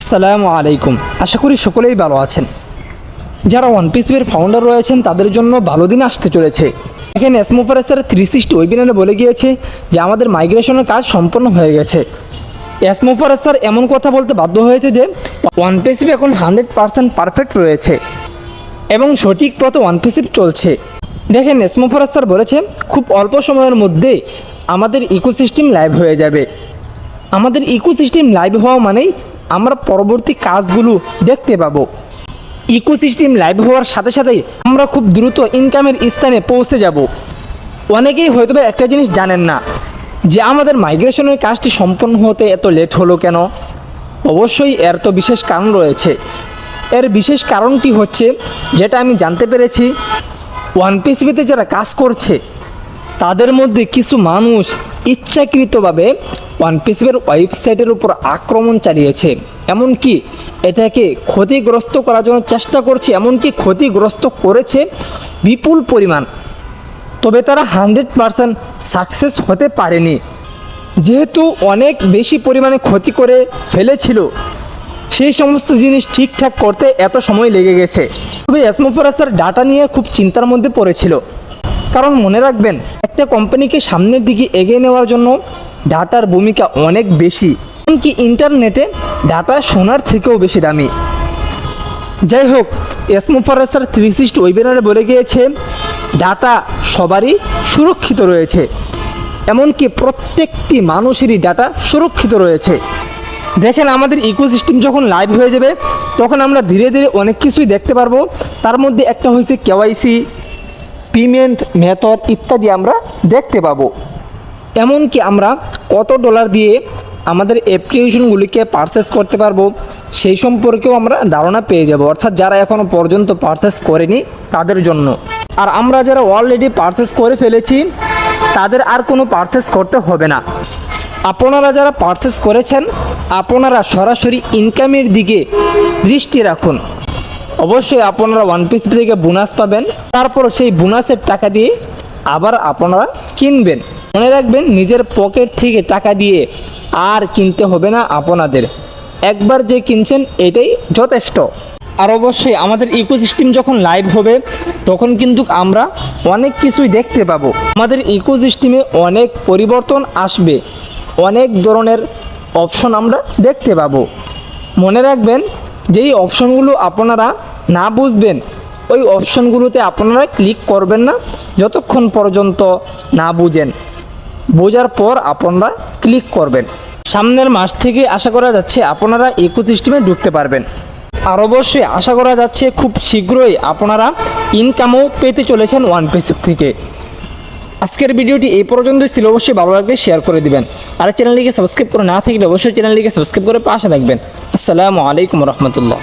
আসসালামু আলাইকুম। আশা করি সকলেই ভালো আছেন। যারা ওয়ানপিসের ফাউন্ডার রয়েছেন তাদের জন্য ভালো দিন আসতে চলেছে। এখানে এসমোফারের স্যার 360 ওয়েবিনারে বলে গিয়েছে যে আমাদের মাইগ্রেশনের কাজ সম্পন্ন হয়ে গেছে। এসমোফারের স্যার এমন কথা বলতে বাধ্য হয়েছে যে ওয়ানপিসিপ এখন 100% পারফেক্ট রয়েছে এবং সঠিক পথে ওয়ানপিসিপ চলছে। দেখেন এসমোফারের স্যার বলেছে খুব অল্প সময়ের মধ্যে আমাদের ইকোসিস্টেম লাইভ হয়ে যাবে। আমাদের ইকোসিস্টেম লাইভ হওয়া মানেই আমরা পরবর্তী কাজগুলো দেখতে পাবো। ইকোসিস্টেম লাইভ হওয়ার সাথে সাথেই আমরা খুব দ্রুত ইনকামের স্থানে পৌঁছে যাব। অনেকেই হয়তো একটা জিনিস জানেন না যে আমাদের মাইগ্রেশনের কাজটি সম্পন্ন হতে এত লেট হলো কেন। অবশ্যই এর তো বিশেষ কারণ রয়েছে। এর বিশেষ কারণটি হচ্ছে যেটা আমি জানতে পেরেছি, ওয়ানপিসিতে যারা কাজ করছে তাদের মধ্যে কিছু মানুষ ইচ্ছাকৃতভাবে ওয়ানপিসের ওয়েবসাইটের উপর আক্রমণ চালিয়েছে, এমনকি এটাকে ক্ষতিগ্রস্ত করার জন্য চেষ্টা করছে, এমনকি ক্ষতিগ্রস্ত করেছে বিপুল পরিমাণ। তবে তারা 100% সাকসেস হতে পারেনি, যেহেতু অনেক বেশি পরিমাণে ক্ষতি করে ফেলেছিল। সেই সমস্ত জিনিস ঠিকঠাক করতে এত সময় লেগে গেছে। তবে এসমোফারের ডাটা নিয়ে খুব চিন্তার মধ্যে পড়েছিল, কারণ মনে রাখবেন একটা কোম্পানিকে সামনের দিকে এগিয়ে নেওয়ার জন্য ডাটার ভূমিকা অনেক বেশি, এমনকি ইন্টারনেটে ডাটা সোনার থেকেও বেশি দামি। যাই হোক, এসমোফারের 360 ওয়েবিনারে বলে গিয়েছে ডাটা সবারই সুরক্ষিত রয়েছে, এমনকি প্রত্যেকটি মানুষেরই ডাটা সুরক্ষিত রয়েছে। দেখেন আমাদের ইকোসিস্টেম যখন লাইভ হয়ে যাবে তখন আমরা ধীরে ধীরে অনেক কিছুই দেখতে পারবো। তার মধ্যে একটা হয়েছে কেওয়াইসি, পেমেন্ট মেথড ইত্যাদি আমরা দেখতে পাবো। এমনকি আমরা কত ডলার দিয়ে আমাদের অ্যাপ্লিকেশনগুলিকে পারচেস করতে পারবো সেই সম্পর্কেও আমরা ধারণা পেয়ে যাব, অর্থাৎ যারা এখনও পর্যন্ত পারচেস করেনি তাদের জন্য। আর আমরা যারা অলরেডি পারচেস করে ফেলেছি তাদের আর কোনো পারচেস করতে হবে না। আপনারা যারা পারচেস করেছেন আপনারা সরাসরি ইনকামের দিকে দৃষ্টি রাখুন। অবশ্যই আপনারা ওয়ানপিস থেকে বোনাস পাবেন, তারপর সেই বোনাসের টাকা দিয়ে আবার আপনারা কিনবেন। মনে রাখবেন নিজের পকেট থেকে টাকা দিয়ে আর কিনতে হবে না আপনাদের, একবার যে কিনছেন এটাই যথেষ্ট। আর অবশ্যই আমাদের ইকোসিস্টেম যখন লাইভ হবে তখন কিন্তু আমরা অনেক কিছুই দেখতে পাবো। আমাদের ইকোসিস্টেমে অনেক পরিবর্তন আসবে, অনেক ধরনের অপশন আমরা দেখতে পাবো। মনে রাখবেন যেই অপশনগুলো আপনারা না বুঝবেন ওই অপশনগুলোতে আপনারা ক্লিক করবেন না যতক্ষণ পর্যন্ত না বুঝেন। বোঝার পর আপনারা ক্লিক করবেন। সামনের মাস থেকে আশা করা যাচ্ছে আপনারা ইকোসিস্টেমে ঢুকতে পারবেন। আর অবশ্যই আশা করা যাচ্ছে খুব শীঘ্রই আপনারা ইনকামও পেতে চলেছেন ওয়ানপিসিপ থেকে। আজকের ভিডিওটি এই পর্যন্তই ছিল। অবশ্যই ভালো লাগলে শেয়ার করে দিবেন। আর চ্যানেলটিকে সাবস্ক্রাইব করে না থাকলে অবশ্যই চ্যানেলটিকে সাবস্ক্রাইব করে পাশে থাকবেন। আসসালামু আলাইকুম রহমতুল্লাহ।